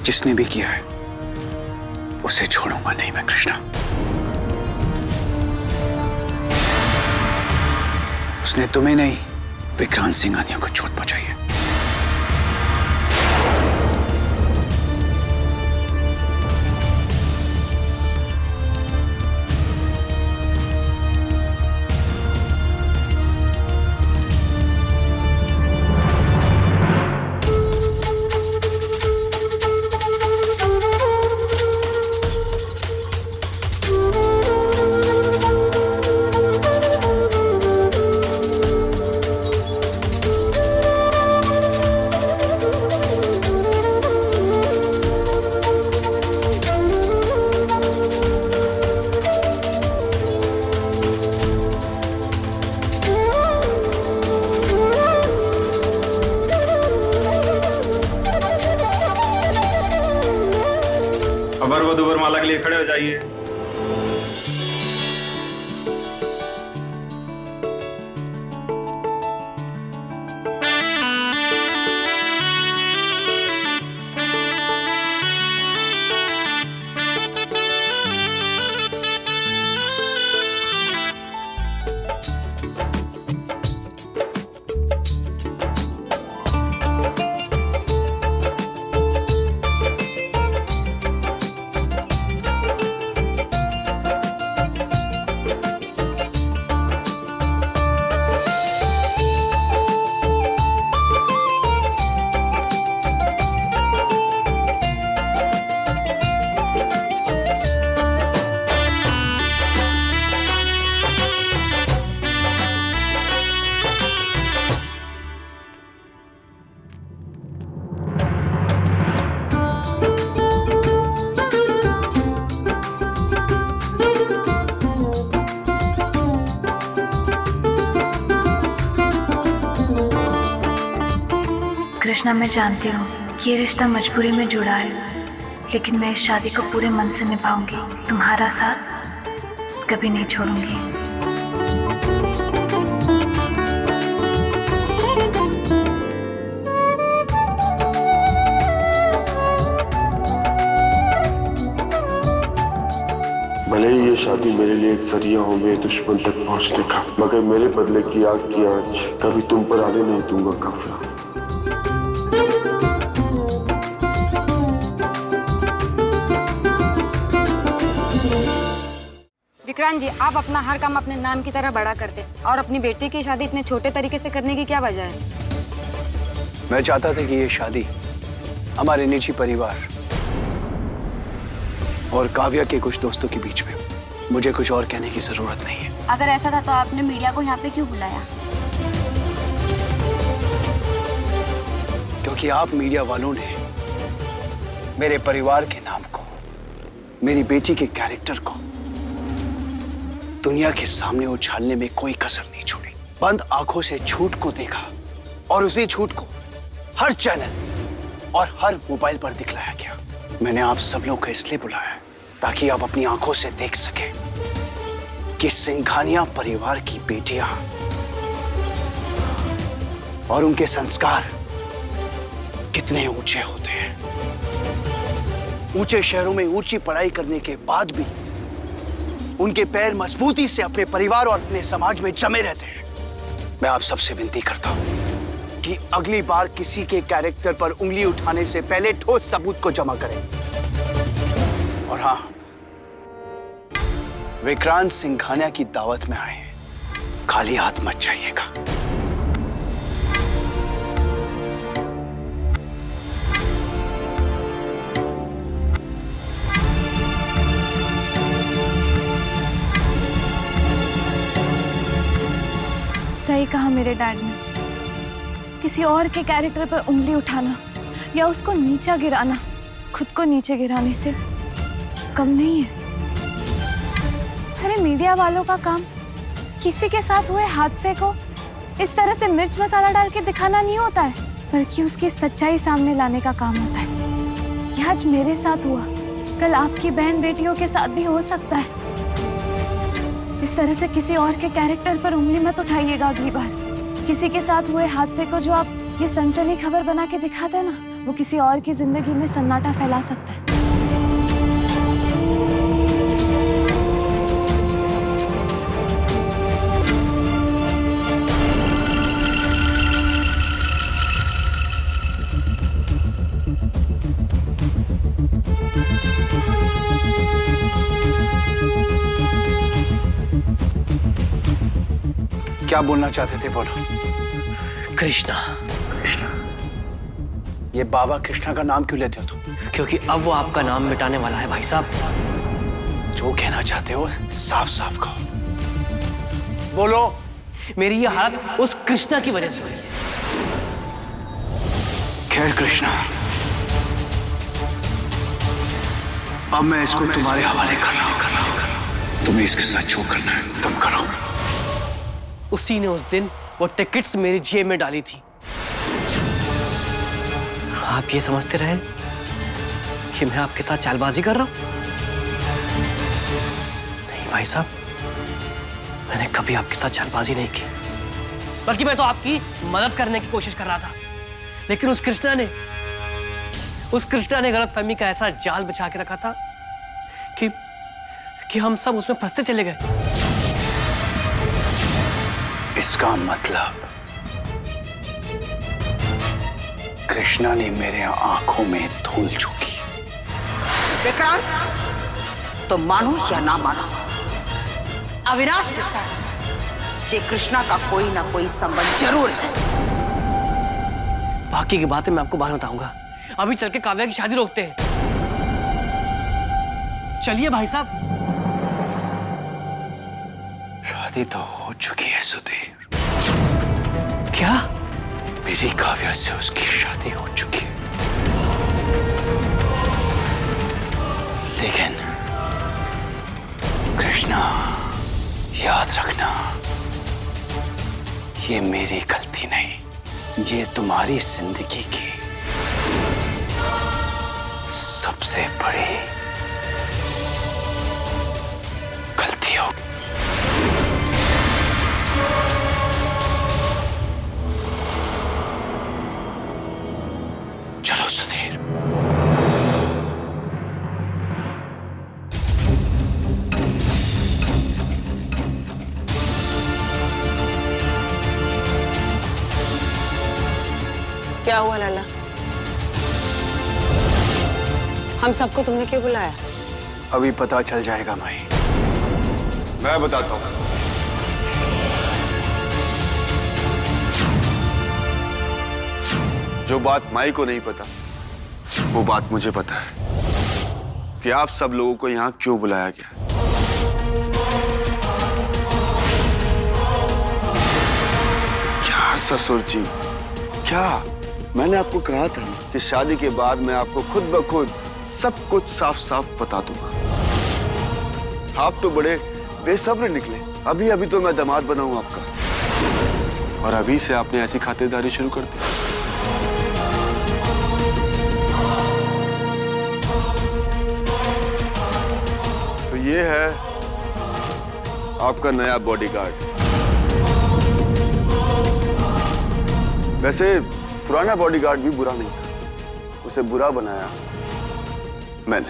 जिसने भी किया है उसे छोड़ूंगा नहीं मैं कृष्णा। उसने तुम्हें नहीं, विक्रांत सिंघानिया को चोट पहुंचाई है। वर वधू वरमाला के लिए खड़े हो जाइए। कृष्णा, मैं जानती हूँ कि ये रिश्ता मजबूरी में जुड़ा है, लेकिन मैं इस शादी को पूरे मन से निभाऊंगी। तुम्हारा साथ कभी नहीं छोड़ूंगी। भले ही ये शादी मेरे लिए एक जरिया हो मेरे दुश्मन तक पहुंचने का, मगर मेरे बदले की आग की आंच कभी तुम पर आने नहीं दूंगा काफिला। विक्रांत जी, आप अपना हर काम अपने नाम की तरह बड़ा करते और अपनी बेटी की शादी इतने छोटे तरीके से करने की क्या वजह है? मैं चाहता था कि ये शादी हमारे निजी परिवार और काव्या के कुछ दोस्तों के बीच में। मुझे कुछ और कहने की जरूरत नहीं है। अगर ऐसा था तो आपने मीडिया को यहाँ पे क्यों बुलाया? क्योंकि आप मीडिया वालों ने मेरे परिवार के नाम को, मेरी बेटी के कैरेक्टर को दुनिया के सामने उछालने में कोई कसर नहीं छोड़ी। बंद आंखों से झूठ को देखा और उसी झूठ को हर चैनल और हर मोबाइल पर दिखलाया गया। मैंने आप सब लोगों को इसलिए बुलाया ताकि आप अपनी आंखों से देख सके कि सिंघानिया परिवार की बेटियां और उनके संस्कार कितने ऊंचे होते हैं। ऊंचे शहरों में ऊंची पढ़ाई करने के बाद भी उनके पैर मजबूती से अपने परिवार और अपने समाज में जमे रहते हैं। मैं आप सबसे विनती करता हूं कि अगली बार किसी के कैरेक्टर पर उंगली उठाने से पहले ठोस सबूत को जमा करें। और हाँ, विक्रांत सिंघानिया की दावत में आए, खाली हाथ मत जाइएगा। सही कहा मेरे डैड ने, किसी और के कैरेक्टर पर उंगली उठाना या उसको नीचा गिराना खुद को नीचे गिराने से कम नहीं है। अरे मीडिया वालों का काम किसी के साथ हुए हादसे को इस तरह से मिर्च मसाला डाल के दिखाना नहीं होता है, बल्कि उसकी सच्चाई सामने लाने का काम होता है। ये आज मेरे साथ हुआ, कल आपकी बहन बेटियों के साथ भी हो सकता है। इस तरह से किसी और के कैरेक्टर पर उंगली मत उठाइएगा अगली बार। किसी के साथ हुए हादसे को जो आप ये सनसनी खबर बना के दिखाते हैं ना, वो किसी और की जिंदगी में सन्नाटा फैला सकता है। क्या बोलना चाहते थे, बोलो। कृष्णा। कृष्णा? ये बाबा कृष्णा का नाम क्यों लेते हो तुम? क्योंकि अब वो आपका नाम मिटाने वाला है भाई साहब। जो कहना चाहते हो साफ साफ कहो, बोलो। मेरी ये हालत उस कृष्णा की वजह से हुई। खैर कृष्णा, अब मैं इसको तुम्हारे हवाले कर रहा हूं। तुम्हें इसके साथ जो करना है तुम करो। उसी ने उस दिन वो टिकट्स मेरी जेब में डाली थी। आप ये समझते रहे कि मैं आपके साथ चालबाजी कर रहा हूं? नहीं भाई साहब, मैंने कभी आपके साथ चालबाजी नहीं की, बल्कि मैं तो आपकी मदद करने की कोशिश कर रहा था। लेकिन उस कृष्णा ने गलतफहमी का ऐसा जाल बिछा के रखा था कि हम सब उसमें फंसते चले गए। इसका मतलब कृष्णा ने मेरे आंखों में धूल झोंकी। विक्रांत, तो मानो या ना मानो, अविनाश के साथ जे कृष्णा का कोई ना कोई संबंध जरूर है। बाकी की बातें मैं आपको बाद में बताऊंगा। अभी चल के काव्या की शादी रोकते हैं। चलिए भाई साहब। शादी तो हो चुकी है सुधीर। क्या? मेरी काव्या से उसकी शादी हो चुकी है, लेकिन कृष्णा, याद रखना, ये मेरी गलती नहीं, ये तुम्हारी जिंदगी की सबसे बड़ी गलती हो। चलो सुधीर। क्या हुआ लाला? हम सबको तुमने क्यों बुलाया? अभी पता चल जाएगा माई। मैं बताता हूँ। जो बात माई को नहीं पता, वो बात मुझे पता है कि आप सब लोगों को यहाँ क्यों बुलाया गया। क्या ससुर जी, क्या? मैंने आपको कहा था कि शादी के बाद मैं आपको खुद ब खुद सब कुछ साफ साफ बता दूंगा। आप तो बड़े बेसब्र निकले। अभी अभी तो मैं दामाद बना हूं आपका, और अभी से आपने ऐसी खातिरदारी शुरू कर दी। तो ये है आपका नया बॉडीगार्ड। वैसे पुराना बॉडीगार्ड भी बुरा नहीं था, उसे बुरा बनाया मैंने।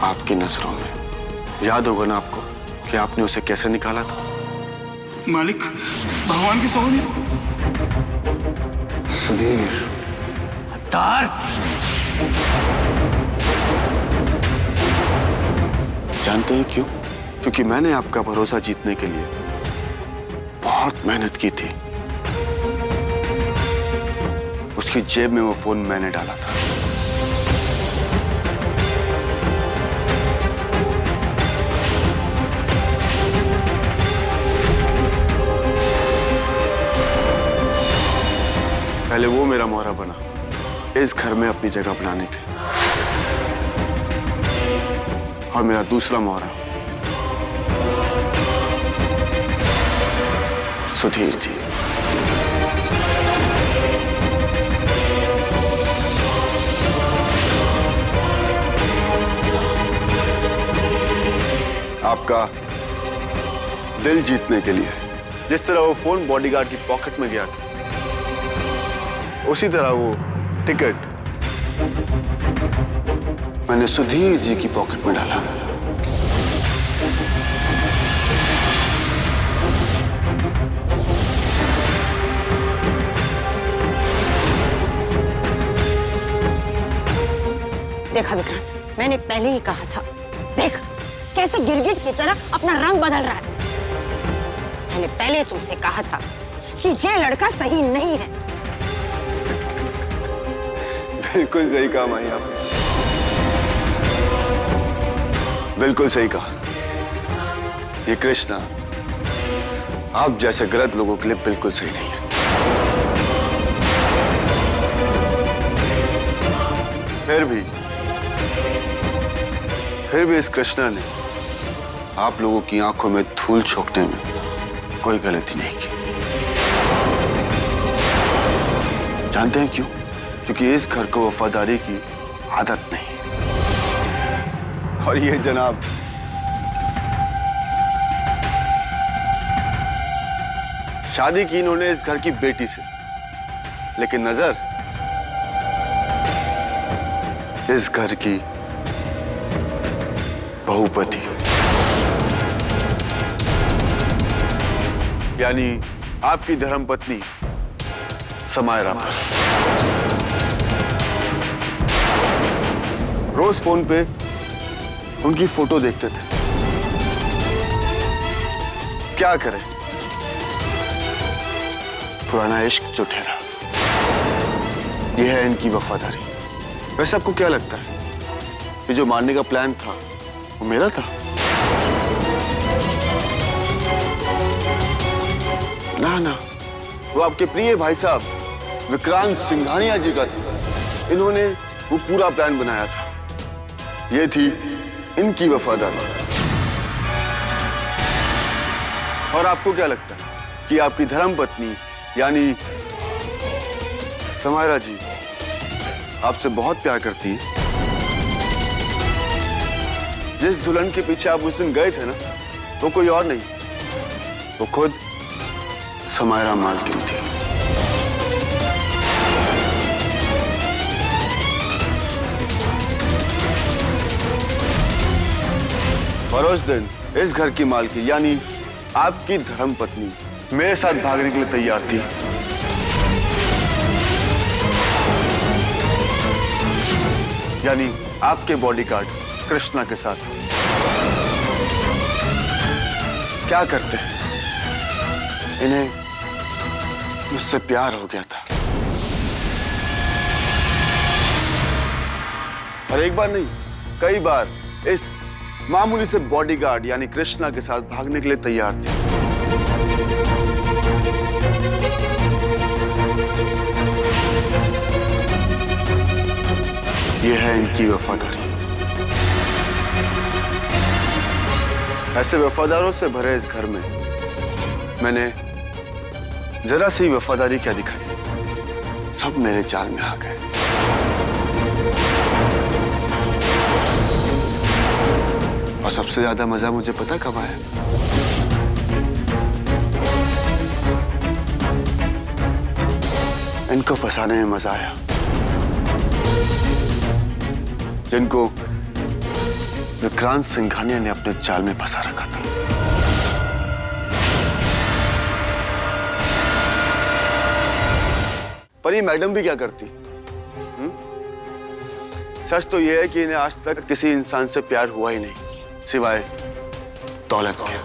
आपकी नजरों में याद होगा ना आपको कि आपने उसे कैसे निकाला था? मालिक, भगवान की सौगंध। सुधीर। तार। जानते हैं क्यों? क्योंकि मैंने आपका भरोसा जीतने के लिए बहुत मेहनत की थी। उसकी जेब में वो फोन मैंने डाला था। पहले वो मेरा मोहरा बना इस घर में अपनी जगह बनाने के, और मेरा दूसरा मोहरा सुधीर जी। आपका दिल जीतने के लिए जिस तरह वो फोन बॉडीगार्ड की पॉकेट में गया था, उसी तरह वो टिकट मैंने सुधीर जी की पॉकेट में डाला। देखा विक्रांत, मैंने पहले ही कहा था, देख कैसे गिरगिट की तरह अपना रंग बदल रहा है। मैंने पहले तुमसे कहा था कि ये लड़का सही नहीं है। बिल्कुल सही कहा माई आपने, बिल्कुल सही कहा। ये कृष्णा आप जैसे गलत लोगों के लिए बिल्कुल सही नहीं है। फिर भी इस कृष्णा ने आप लोगों की आंखों में धूल झोंकने में कोई गलती नहीं की। जानते हैं क्यों? क्योंकि इस घर को वफादारी की आदत नहीं है। और ये जनाब शादी की इन्होंने इस घर की बेटी से, लेकिन नजर इस घर की बहू पर थी, यानी आपकी धर्मपत्नी समायरा पर। रोज फोन पे उनकी फोटो देखते थे। क्या करें, पुराना इश्क जो ठहरा, यह है इनकी वफादारी। वैसे आपको क्या लगता है, ये जो मारने का प्लान था वो मेरा था? ना ना, वो आपके प्रिय भाई साहब विक्रांत सिंघानिया जी का था। इन्होंने वो पूरा प्लान बनाया था। ये थी इनकी वफादारी। और आपको क्या लगता है कि आपकी धर्मपत्नी यानी समायरा जी आपसे बहुत प्यार करती है? जिस दुल्हन के पीछे आप उस दिन गए थे ना, वो कोई और नहीं, वो खुद समायरा मालकिन थी। और उस दिन इस घर की मालकिन यानी आपकी धर्मपत्नी मेरे साथ भागने के लिए तैयार थी। यानी आपके बॉडीगार्ड कृष्णा के साथ। क्या करते, इन्हें मुझसे प्यार हो गया था। और एक बार नहीं, कई बार इस मामूली से बॉडीगार्ड यानी कृष्णा के साथ भागने के लिए तैयार थे। यह है इनकी वफादारी। ऐसे वफादारों से भरे इस घर में मैंने जरा सी वफादारी क्या दिखाई, सब मेरे जाल में आ गए। और सबसे ज्यादा मजा मुझे पता कब आया? इनको फंसाने में मजा आया, जिनको विक्रांत सिंघानिया ने अपने जाल में फंसा रखा था। पर ये मैडम भी क्या करती? सच तो यह है कि इन्हें आज तक किसी इंसान से प्यार हुआ ही नहीं, सिवाय दौलत के।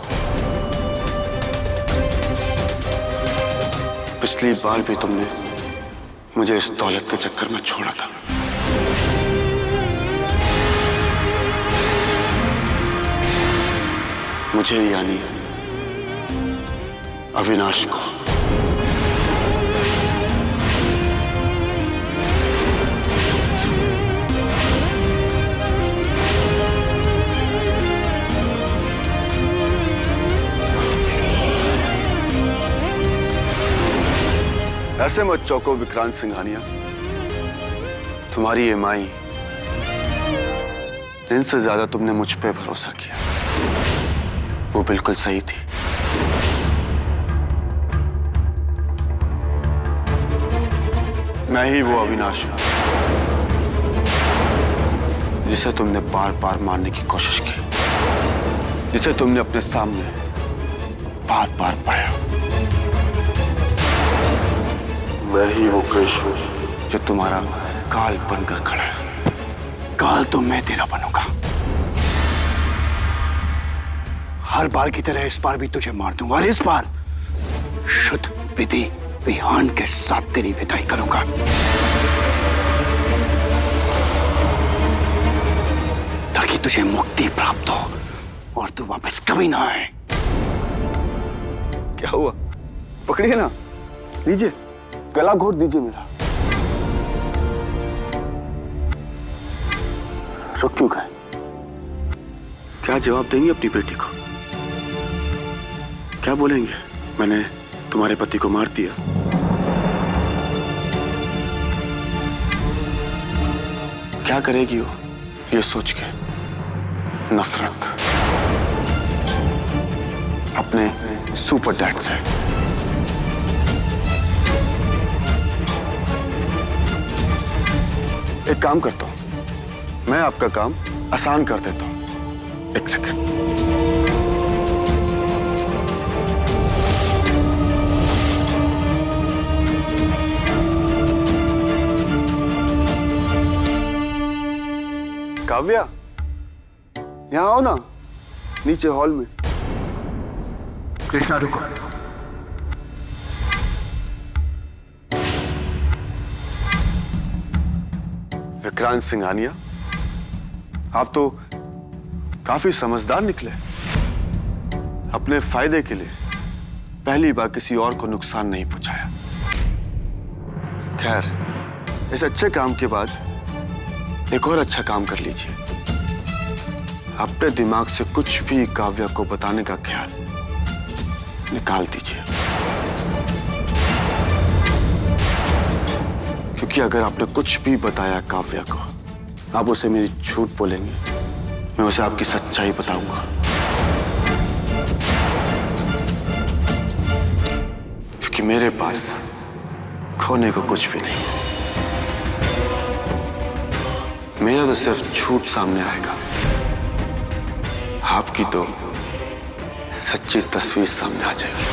पिछली बार भी तुमने मुझे इस दौलत के चक्कर में छोड़ा था। मुझे यानी अविनाश को। ऐसे मत चौंको विक्रांत सिंघानिया, तुम्हारी ये माई जिनसे ज्यादा तुमने मुझ पे भरोसा किया वो बिल्कुल सही थी। मैं ही वो अविनाश हूं जिसे तुमने बार बार मारने की कोशिश की, जिसे तुमने अपने सामने बार बार पाया। मैं ही वो कृष्ण हूं जो तुम्हारा काल बनकर खड़ा है। काल तो मैं तेरा बनूंगा। हर बार की तरह इस बार भी तुझे मार दूंगा, और इस बार शुद्ध विधि विहान के साथ तेरी विदाई करूंगा। ताकि तुझे मुक्ति प्राप्त हो और तू वापस कभी ना आए। क्या हुआ? पकड़िए ना, लीजिए, गला घोट दीजिए मेरा। रुक क्यों गए? क्या जवाब देंगे अपनी बेटी को? क्या बोलेंगे? मैंने तुम्हारे पति को मार दिया। क्या करेगी वो ये सोच के? नफरत अपने सुपर डैड से। एक काम करता हूं, मैं आपका काम आसान कर देता हूं। एक सेकंड। काव्या, यहां आओ ना, नीचे हॉल में। कृष्णा रुको। विक्रांत सिंघानिया, आप तो काफी समझदार निकले। अपने फायदे के लिए पहली बार किसी और को नुकसान नहीं पहुंचाया। खैर, इस अच्छे काम के बाद एक और अच्छा काम कर लीजिए। अपने दिमाग से कुछ भी काव्या को बताने का ख्याल निकाल दीजिए, क्योंकि अगर आपने कुछ भी बताया काव्या को, आप उसे मेरी झूठ बोलेंगे, मैं उसे आपकी सच्चाई बताऊंगा। क्योंकि मेरे पास खोने को कुछ भी नहीं, मेरा तो सिर्फ झूठ सामने आएगा, आपकी तो सच्ची तस्वीर सामने आ जाएगी।